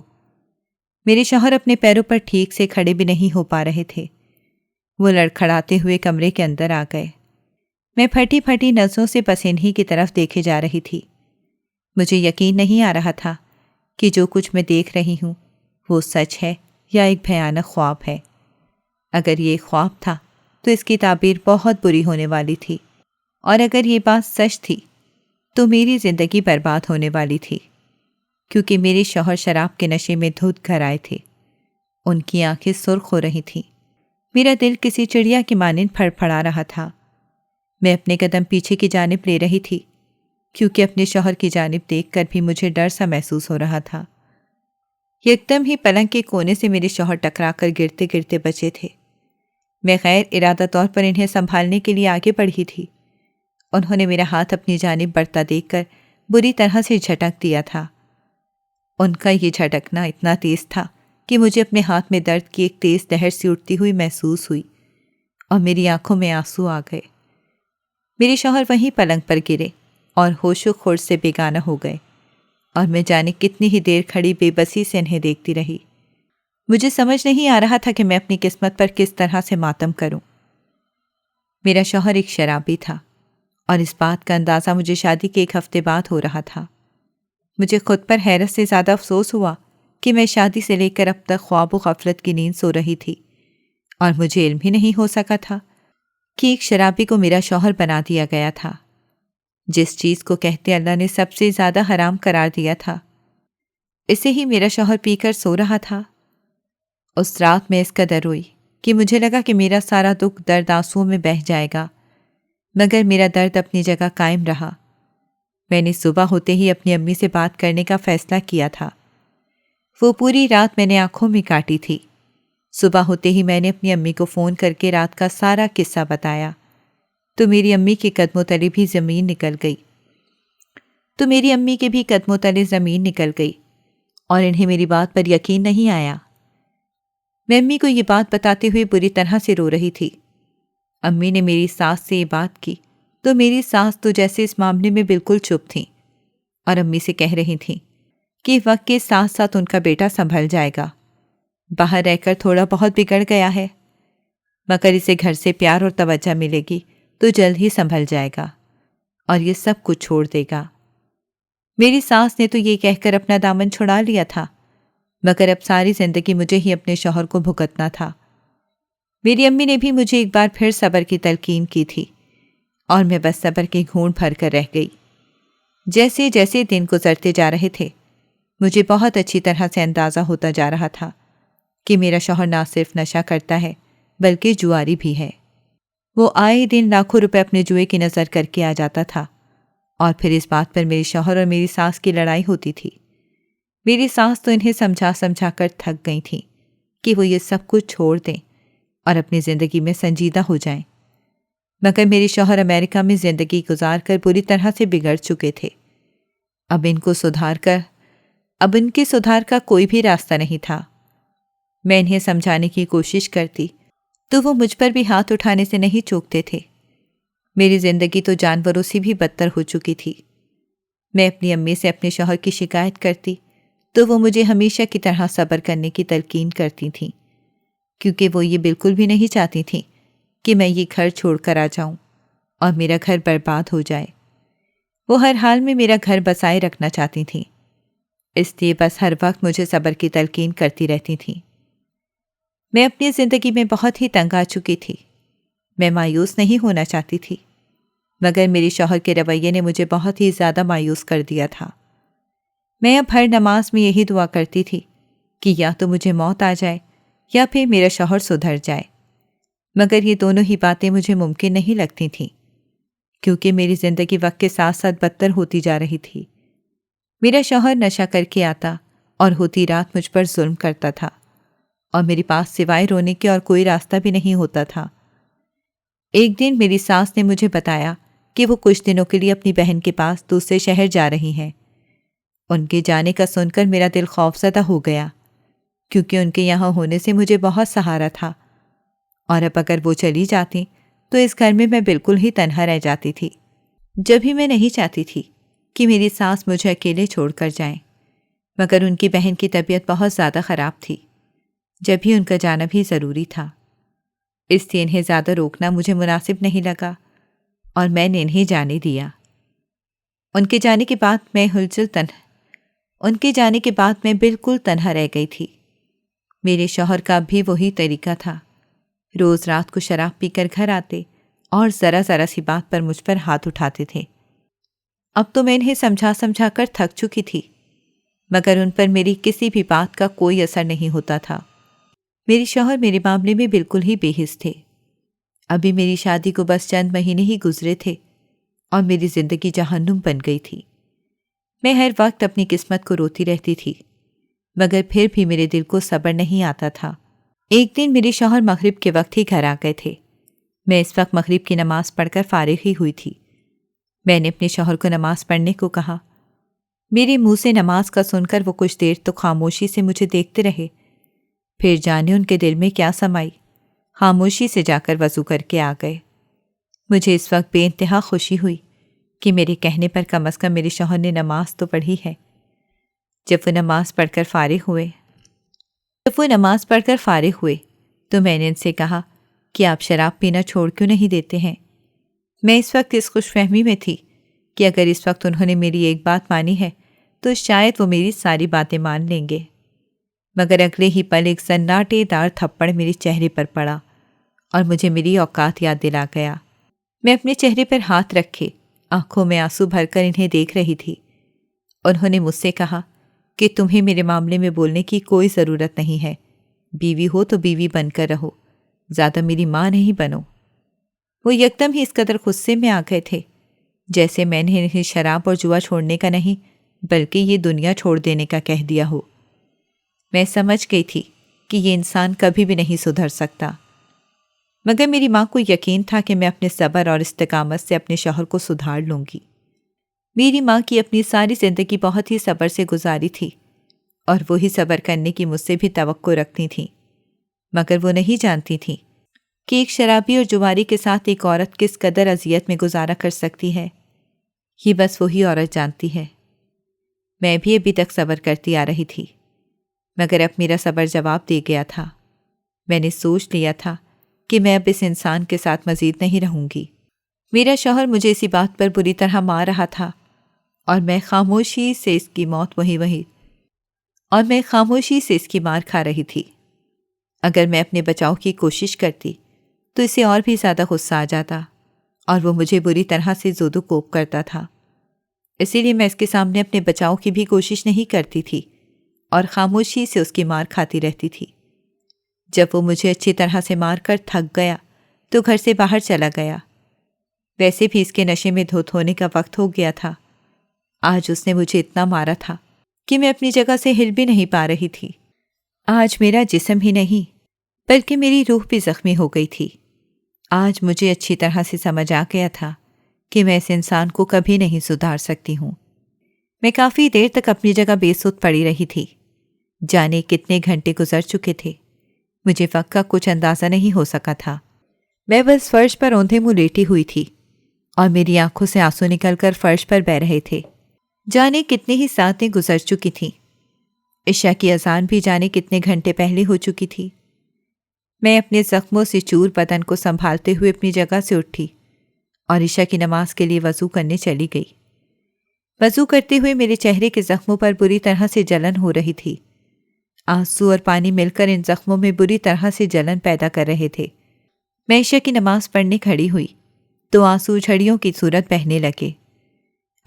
میرے شوہر اپنے پیروں پر ٹھیک سے کھڑے بھی نہیں ہو پا رہے تھے۔ وہ لڑکھڑاتے ہوئے کمرے کے اندر آ گئے۔ میں پھٹی پھٹی نظروں سے بس انہی کی طرف دیکھے جا رہی تھی۔ مجھے یقین نہیں آ رہا تھا کہ جو کچھ میں دیکھ رہی ہوں وہ سچ ہے یا ایک بھیانک خواب ہے۔ اگر یہ خواب تھا تو اس کی تعبیر بہت بری ہونے والی تھی، اور اگر یہ بات سچ تھی تو میری زندگی برباد ہونے والی تھی، کیونکہ میرے شوہر شراب کے نشے میں دھت گھر آئے تھے۔ ان کی آنکھیں سرخ ہو رہی تھیں۔ میرا دل کسی چڑیا کی مانند پھڑ پھڑا رہا تھا۔ میں اپنے قدم پیچھے کی جانب لے رہی تھی، کیونکہ اپنے شوہر کی جانب دیکھ کر بھی مجھے ڈر سا محسوس ہو رہا تھا۔ یکدم ہی پلنگ کے کونے سے میرے شوہر ٹکرا کر گرتے گرتے بچے تھے۔ میں غیر ارادہ طور پر انہیں سنبھالنے کے لیے آگے بڑھی تھی۔ انہوں نے میرا ہاتھ اپنی جانب بڑھتا دیکھ کر بری طرح سے جھٹک دیا تھا۔ ان کا یہ جھٹکنا اتنا تیز تھا کہ مجھے اپنے ہاتھ میں درد کی ایک تیز لہر سی اٹھتی ہوئی محسوس ہوئی اور میری آنکھوں میں آنسو آ گئے۔ میرے شوہر وہیں پلنگ پر گرے اور ہوش و خرد سے بیگانہ ہو گئے، اور میں جانے کتنی ہی دیر کھڑی بے بسی سے انہیں دیکھتی رہی۔ مجھے سمجھ نہیں آ رہا تھا کہ میں اپنی قسمت پر کس طرح سے ماتم کروں۔ میرا شوہر ایک شرابی تھا، اور اس بات کا اندازہ مجھے شادی کے 1 ہفتے بعد ہو رہا تھا۔ مجھے خود پر حیرت سے زیادہ افسوس ہوا کہ میں شادی سے لے کر اب تک خواب و غفلت کی نیند سو رہی تھی، اور مجھے علم ہی نہیں ہو سکا تھا کہ ایک شرابی کو میرا شوہر بنا دیا گیا تھا، جس چیز کو کہتے اللہ نے سب سے زیادہ حرام قرار دیا تھا، اسے ہی میرا شوہر پی کر سو رہا تھا۔ اس رات میں اس قدر روئی کہ مجھے لگا کہ میرا سارا دکھ درد آنسوؤں میں بہہ جائے گا، مگر میرا درد اپنی جگہ قائم رہا۔ میں نے صبح ہوتے ہی اپنی امی سے بات کرنے کا فیصلہ کیا تھا۔ وہ پوری رات میں نے آنکھوں میں کاٹی تھی۔ صبح ہوتے ہی میں نے اپنی امی کو فون کر کے رات کا سارا قصہ بتایا تو میری امی کے قدموں تلے بھی زمین نکل گئی اور انہیں میری بات پر یقین نہیں آیا۔ میں امی کو یہ بات بتاتے ہوئے بری طرح سے رو رہی تھی۔ امی نے میری ساس سے یہ بات کی تو میری ساس تو جیسے اس معاملے میں بالکل چپ تھیں اور امی سے کہہ رہی تھیں کہ وقت کے ساتھ ساتھ ان کا بیٹا سنبھل جائے گا، باہر رہ کر تھوڑا بہت بگڑ گیا ہے، مگر اسے گھر سے پیار اور توجہ ملے گی تو جلد ہی سنبھل جائے گا اور یہ سب کچھ چھوڑ دے گا۔ میری ساس نے تو یہ کہہ کر اپنا دامن چھڑا لیا تھا، مگر اب ساری زندگی مجھے ہی اپنے شوہر کو بھگتنا تھا۔ میری امی نے بھی مجھے ایک بار پھر صبر کی تلقین کی تھی اور میں بس صبر کے گھونٹ بھر کر رہ گئی۔ جیسے جیسے دن گزرتے جا رہے تھے مجھے بہت اچھی طرح سے اندازہ ہوتا جا رہا تھا کہ میرا شوہر نہ صرف نشہ کرتا ہے بلکہ جواری بھی ہے۔ وہ آئے دن لاکھوں روپے اپنے جوئے کی نظر کر کے آ جاتا تھا اور پھر اس بات پر میرے شوہر اور میری ساس کی لڑائی ہوتی تھی۔ میری ساس تو انہیں سمجھا سمجھا کر تھک گئی تھیں کہ وہ یہ سب کچھ چھوڑ دیں اور اپنی زندگی میں سنجیدہ ہو جائیں، مگر میرے شوہر امریکہ میں زندگی گزار کر بری طرح سے بگڑ چکے تھے۔ اب ان کے سدھار کا کوئی بھی راستہ نہیں تھا۔ میں انہیں سمجھانے کی کوشش کرتی تو وہ مجھ پر بھی ہاتھ اٹھانے سے نہیں چوکتے تھے۔ میری زندگی تو جانوروں سے بھی بدتر ہو چکی تھی۔ میں اپنی امی سے اپنے شوہر کی شکایت کرتی تو وہ مجھے ہمیشہ کی طرح صبر کرنے کی تلقین کرتی تھیں، کیونکہ وہ یہ بالکل بھی نہیں چاہتی تھیں کہ میں یہ گھر چھوڑ کر آ جاؤں اور میرا گھر برباد ہو جائے۔ وہ ہر حال میں میرا گھر بسائے رکھنا چاہتی تھیں، اس لیے بس ہر وقت مجھے صبر کی تلقین کرتی رہتی تھیں۔ میں اپنی زندگی میں بہت ہی تنگ آ چکی تھی۔ میں مایوس نہیں ہونا چاہتی تھی، مگر میرے شوہر کے رویے نے مجھے بہت ہی زیادہ مایوس کر دیا تھا۔ میں اب ہر نماز میں یہی دعا کرتی تھی کہ یا تو مجھے موت آ جائے یا پھر میرا شوہر سدھر جائے، مگر یہ دونوں ہی باتیں مجھے ممکن نہیں لگتی تھیں، کیونکہ میری زندگی وقت کے ساتھ ساتھ بدتر ہوتی جا رہی تھی۔ میرا شوہر نشہ کر کے آتا اور ہوتی رات مجھ پر ظلم کرتا تھا اور میرے پاس سوائے رونے کے اور کوئی راستہ بھی نہیں ہوتا تھا۔ ایک دن میری ساس نے مجھے بتایا کہ وہ کچھ دنوں کے لیے اپنی بہن کے پاس دوسرے شہر جا رہی ہیں۔ ان کے جانے کا سن کر میرا دل خوفزدہ ہو گیا، کیونکہ ان کے یہاں ہونے سے مجھے بہت سہارا تھا، اور اب اگر وہ چلی جاتی تو اس گھر میں بالکل ہی تنہا رہ جاتی تھی۔ جب ہی میں نہیں چاہتی تھی کہ میری ساس مجھے اکیلے چھوڑ کر جائیں، مگر ان کی بہن کی طبیعت بہت زیادہ خراب تھی، جب ہی ان کا جانا بھی ضروری تھا۔ اس لیے انہیں زیادہ روکنا مجھے مناسب نہیں لگا اور میں نے انہیں جانے دیا۔ ان کے جانے کے بعد میں بالکل تنہا رہ گئی تھی۔ میرے شوہر کا بھی وہی طریقہ تھا، روز رات کو شراب پی کر گھر آتے اور ذرا ذرا سی بات پر مجھ پر ہاتھ اٹھاتے تھے۔ اب تو میں انہیں سمجھا کر تھک چکی تھی، مگر ان پر میری کسی بھی بات کا کوئی اثر نہیں ہوتا تھا۔ میرے شوہر میرے معاملے میں بالکل ہی بے حس تھے۔ ابھی میری شادی کو بس چند مہینے ہی گزرے تھے اور میری زندگی جہنم بن گئی تھی۔ میں ہر وقت اپنی قسمت کو روتی رہتی تھی، مگر پھر بھی میرے دل کو صبر نہیں آتا تھا۔ ایک دن میرے شوہر مغرب کے وقت ہی گھر آ گئے تھے۔ میں اس وقت مغرب کی نماز پڑھ کر فارغ ہی ہوئی تھی۔ میں نے اپنے شوہر کو نماز پڑھنے کو کہا۔ میرے منہ سے نماز کا سن کر وہ کچھ دیر تو خاموشی سے مجھے دیکھتے رہے، پھر جانے ان کے دل میں کیا سمائی، خاموشی سے جا کر وضو کر کے آ گئے۔ مجھے اس وقت بے انتہا خوشی ہوئی کہ میرے کہنے پر کم از کم میرے شوہر نے نماز تو پڑھی ہے۔ جب وہ نماز پڑھ کر فارغ ہوئے تو میں نے ان سے کہا کہ آپ شراب پینا چھوڑ کیوں نہیں دیتے ہیں؟ میں اس وقت اس خوش فہمی میں تھی کہ اگر اس وقت انہوں نے میری ایک بات مانی ہے تو شاید وہ میری ساری باتیں مان لیں گے، مگر اگلے ہی پل ایک سناٹے دار تھپڑ میرے چہرے پر پڑا اور مجھے میری اوقات یاد دلا گیا۔ میں اپنے چہرے پر ہاتھ رکھے آنکھوں میں آنسو بھر کر انہیں دیکھ رہی تھی۔ انہوں نے مجھ سے کہا کہ تمہیں میرے معاملے میں بولنے کی کوئی ضرورت نہیں ہے، بیوی ہو تو بیوی بن کر رہو، زیادہ میری ماں نہیں بنو۔ وہ یکدم ہی اس قدر غصے میں آ گئے تھے جیسے میں نے انہیں شراب اور جوا چھوڑنے کا نہیں بلکہ یہ دنیا چھوڑ دینے کا کہہ دیا ہو۔ میں سمجھ گئی تھی کہ یہ انسان کبھی بھی نہیں سدھر سکتا، مگر میری ماں کو یقین تھا کہ میں اپنے صبر اور استقامت سے اپنے شوہر کو سدھار لوں گی۔ میری ماں کی اپنی ساری زندگی بہت ہی صبر سے گزاری تھی اور وہی صبر کرنے کی مجھ سے بھی توقع رکھتی تھیں، مگر وہ نہیں جانتی تھیں کہ ایک شرابی اور جواری کے ساتھ ایک عورت کس قدر اذیت میں گزارا کر سکتی ہے۔ یہ بس وہی عورت جانتی ہے۔ میں بھی ابھی تک صبر کرتی آ رہی تھی، مگر اب میرا صبر جواب دے گیا تھا۔ میں نے سوچ لیا تھا کہ میں اب اس انسان کے ساتھ مزید نہیں رہوں گی۔ میرا شوہر مجھے اسی بات پر بری طرح مار رہا تھا اور میں خاموشی سے اس کی مار کھا رہی تھی۔ اگر میں اپنے بچاؤ کی کوشش کرتی تو اسے اور بھی زیادہ غصہ آ جاتا اور وہ مجھے بری طرح سے زود و کوب کرتا تھا۔ اسی لیے میں اس کے سامنے اپنے بچاؤ کی بھی کوشش نہیں کرتی تھی اور خاموشی سے اس کی مار کھاتی رہتی تھی۔ جب وہ مجھے اچھی طرح سے مار کر تھک گیا تو گھر سے باہر چلا گیا۔ ویسے بھی اس کے نشے میں دھوت ہونے کا وقت ہو گیا تھا۔ آج اس نے مجھے اتنا مارا تھا کہ میں اپنی جگہ سے ہل بھی نہیں پا رہی تھی۔ آج میرا جسم ہی نہیں بلکہ میری روح بھی زخمی ہو گئی تھی۔ آج مجھے اچھی طرح سے سمجھ آ گیا تھا کہ میں اس انسان کو کبھی نہیں سدھار سکتی ہوں۔ میں کافی دیر تک اپنی جگہ بے سود پڑی رہی تھی۔ جانے کتنے گھنٹے گزر چکے تھے، مجھے وقت کا کچھ اندازہ نہیں ہو سکا تھا۔ میں بس فرش پر اوندھے منہ لیٹی ہوئی تھی اور میری آنکھوں سے آنسو نکل کر فرش پر بہہ رہے تھے۔ جانے کتنی ہی ساعتیں گزر چکی تھیں۔ عشاء کی اذان بھی جانے کتنے گھنٹے پہلے ہو چکی تھی۔ میں اپنے زخموں سے چور بدن کو سنبھالتے ہوئے اپنی جگہ سے اٹھی اور عشاء کی نماز کے لیے وضو کرنے چلی گئی۔ وضو کرتے ہوئے میرے چہرے کے زخموں پر بری طرح سے جلن ہو رہی تھی۔ آنسو اور پانی مل کر ان زخموں میں بری طرح سے جلن پیدا کر رہے تھے۔ میں عشاء کی نماز پڑھنے کھڑی ہوئی تو آنسو جھڑیوں کی صورت بہنے لگے۔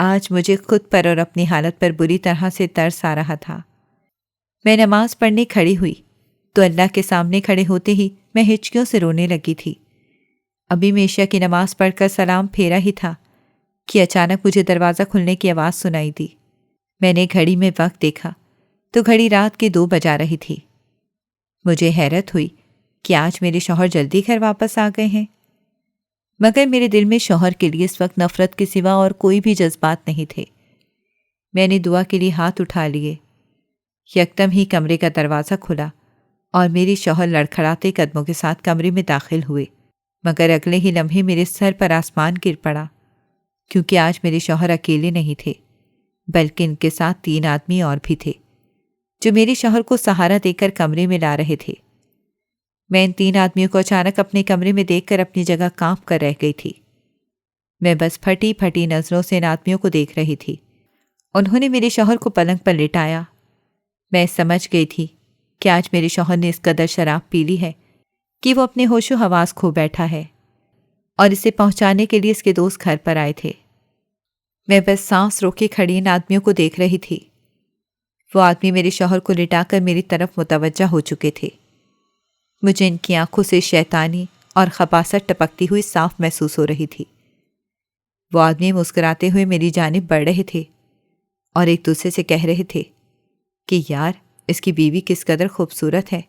آج مجھے خود پر اور اپنی حالت پر بری طرح سے ترس آ رہا تھا۔ میں نماز پڑھنے کھڑی ہوئی تو اللہ کے سامنے کھڑے ہوتے ہی میں ہچکیوں سے رونے لگی تھی۔ ابھی میں عشاء کی نماز پڑھ کر سلام پھیرا ہی تھا کہ اچانک مجھے دروازہ کھلنے کی آواز سنائی دی۔ میں نے گھڑی میں وقت دیکھا تو گھڑی رات کے 2 بجا رہی تھی۔ مجھے حیرت ہوئی کہ آج میرے شوہر جلدی گھر واپس آ گئے ہیں، مگر میرے دل میں شوہر کے لیے اس وقت نفرت کے سوا اور کوئی بھی جذبات نہیں تھے۔ میں نے دعا کے لیے ہاتھ اٹھا لیے۔ یکدم ہی کمرے کا دروازہ کھلا اور میری شوہر لڑکھڑاتے قدموں کے ساتھ کمرے میں داخل ہوئے، مگر اگلے ہی لمحے میرے سر پر آسمان گر پڑا، کیونکہ آج میرے شوہر اکیلے نہیں تھے بلکہ ان کے ساتھ 3 آدمی اور بھی تھے جو میرے شوہر کو سہارا دے کر کمرے میں لا رہے تھے۔ میں ان 3 آدمیوں کو اچانک اپنے کمرے میں دیکھ کر اپنی جگہ کانپ کر رہ گئی تھی۔ میں بس پھٹی پھٹی نظروں سے ان آدمیوں کو دیکھ رہی تھی۔ انہوں نے میرے شوہر کو پلنگ پر لٹایا۔ میں سمجھ گئی تھی کہ آج میرے شوہر نے اس قدر شراب پی لی ہے کہ وہ اپنے ہوش و حواس کھو بیٹھا ہے اور اسے پہنچانے کے لیے اس کے دوست گھر پر آئے تھے۔ میں بس سانس روکے کھڑی ان آدمیوں کو دیکھ رہی تھی۔ وہ آدمی میرے شوہر کو لٹا کر میری طرف متوجہ ہو چکے تھے۔ مجھے ان کی آنکھوں سے شیطانی اور خباثت ٹپکتی ہوئی صاف محسوس ہو رہی تھی۔ وہ آدمی مسکراتے ہوئے میری جانب بڑھ رہے تھے اور ایک دوسرے سے کہہ رہے تھے کہ یار اس کی بیوی کس قدر خوبصورت ہے،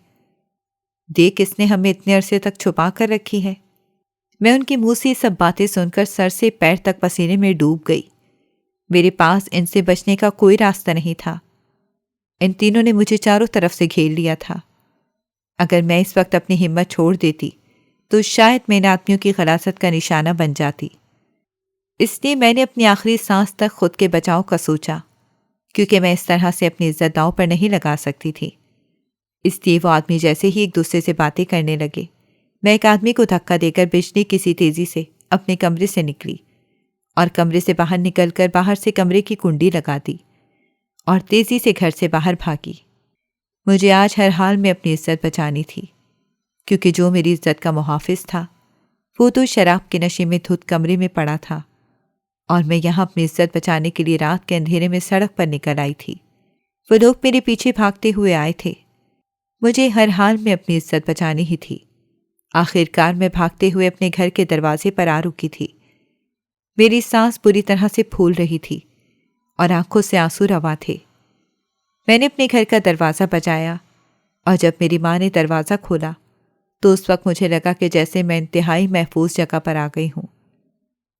دیکھ اس نے ہمیں اتنے عرصے تک چھپا کر رکھی ہے۔ میں ان کے منہ سے یہ سب باتیں سن کر سر سے پیر تک پسینے میں ڈوب گئی۔ میرے پاس ان سے بچنے کا کوئی راستہ نہیں تھا۔ ان تینوں نے مجھے چاروں طرف سے گھیر لیا تھا۔ اگر میں اس وقت اپنی ہمت چھوڑ دیتی تو شاید میں ان آدمیوں کی غلاظت کا نشانہ بن جاتی۔ اس لیے میں نے اپنی آخری سانس تک خود کے بچاؤ کا سوچا، کیونکہ میں اس طرح سے اپنی عزت داؤ پر نہیں لگا سکتی تھی۔ اس لیے وہ آدمی جیسے ہی ایک دوسرے سے باتیں کرنے لگے، میں ایک آدمی کو دھکا دے کر بجلی کسی تیزی سے اپنے کمرے سے نکلی اور کمرے سے باہر نکل کر باہر سے کمرے کی کنڈی لگا دی اور تیزی سے گھر سے باہر بھاگی۔ مجھے آج ہر حال میں اپنی عزت بچانی تھی، کیونکہ جو میری عزت کا محافظ تھا وہ تو شراب کے نشے میں دھت کمرے میں پڑا تھا اور میں یہاں اپنی عزت بچانے کے لیے رات کے اندھیرے میں سڑک پر نکل آئی تھی۔ وہ لوگ میرے پیچھے بھاگتے ہوئے آئے تھے۔ مجھے ہر حال میں اپنی عزت بچانی ہی تھی۔ آخر کار میں بھاگتے ہوئے اپنے گھر کے دروازے پر آ رکی تھی۔ میری سانس بری طرح سے پھول رہی تھی اور آنکھوں سے آنسو رواں تھے۔ میں نے اپنے گھر کا دروازہ بجایا اور جب میری ماں نے دروازہ کھولا تو اس وقت مجھے لگا کہ جیسے میں انتہائی محفوظ جگہ پر آ گئی ہوں۔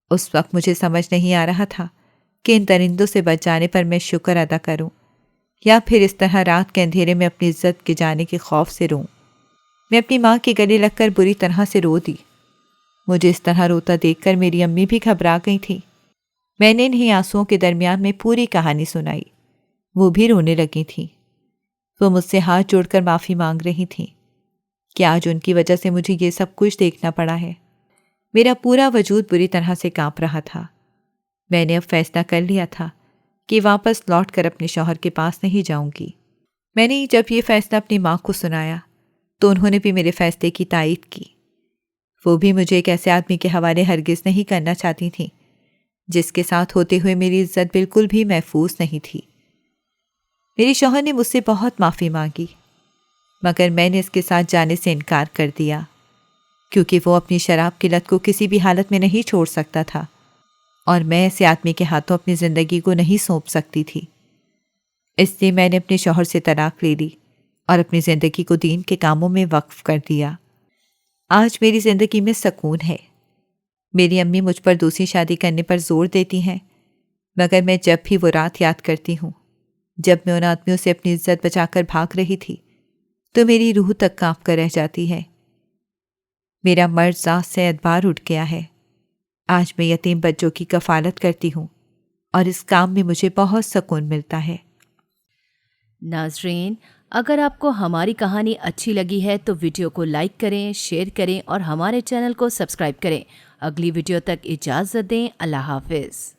اس وقت مجھے سمجھ نہیں آ رہا تھا کہ ان درندوں سے بچ جانے پر میں شکر ادا کروں یا پھر اس طرح رات کے اندھیرے میں اپنی عزت کے جانے کے خوف سے روں۔ میں اپنی ماں کے گلے لگ کر بری طرح سے رو دی۔ مجھے اس طرح روتا دیکھ کر میری امی بھی گھبرا گئی تھی۔ میں نے انہیں آنسوؤں کے درمیان میں پوری کہانی سنائی۔ وہ بھی رونے لگی تھیں۔ وہ مجھ سے ہاتھ جوڑ کر معافی مانگ رہی تھیں کہ آج ان کی وجہ سے مجھے یہ سب کچھ دیکھنا پڑا ہے۔ میرا پورا وجود بری طرح سے کانپ رہا تھا۔ میں نے اب فیصلہ کر لیا تھا کہ واپس لوٹ کر اپنے شوہر کے پاس نہیں جاؤں گی۔ میں نے جب یہ فیصلہ اپنی ماں کو سنایا تو انہوں نے بھی میرے فیصلے کی تائید کی۔ وہ بھی مجھے ایک ایسے آدمی کے حوالے ہرگز نہیں کرنا چاہتی تھیں جس کے ساتھ ہوتے ہوئے میری عزت بالکل بھی محفوظ نہیں تھی۔ میری شوہر نے مجھ سے بہت معافی مانگی مگر میں نے اس کے ساتھ جانے سے انکار کر دیا کیونکہ وہ اپنی شراب کی لت کو کسی بھی حالت میں نہیں چھوڑ سکتا تھا اور میں ایسے آدمی کے ہاتھوں اپنی زندگی کو نہیں سونپ سکتی تھی۔ اس لیے میں نے اپنے شوہر سے طلاق لے لی اور اپنی زندگی کو دین کے کاموں میں وقف کر دیا۔ آج میری زندگی میں سکون ہے۔ میری امی مجھ پر دوسری شادی کرنے پر زور دیتی ہیں مگر میں جب بھی وہ رات یاد کرتی ہوں جب میں ان آدمیوں سے اپنی عزت بچا کر بھاگ رہی تھی تو میری روح تک کانپ کر رہ جاتی ہے۔ میرا مرد ذات سے اعتبار اٹھ گیا ہے۔ آج میں یتیم بچوں کی کفالت کرتی ہوں اور اس کام میں مجھے بہت سکون ملتا ہے۔ ناظرین، اگر آپ کو ہماری کہانی اچھی لگی ہے تو ویڈیو کو لائک کریں، شیئر کریں اور ہمارے چینل کو سبسکرائب کریں۔ اگلی ویڈیو تک اجازت دیں۔ اللہ حافظ۔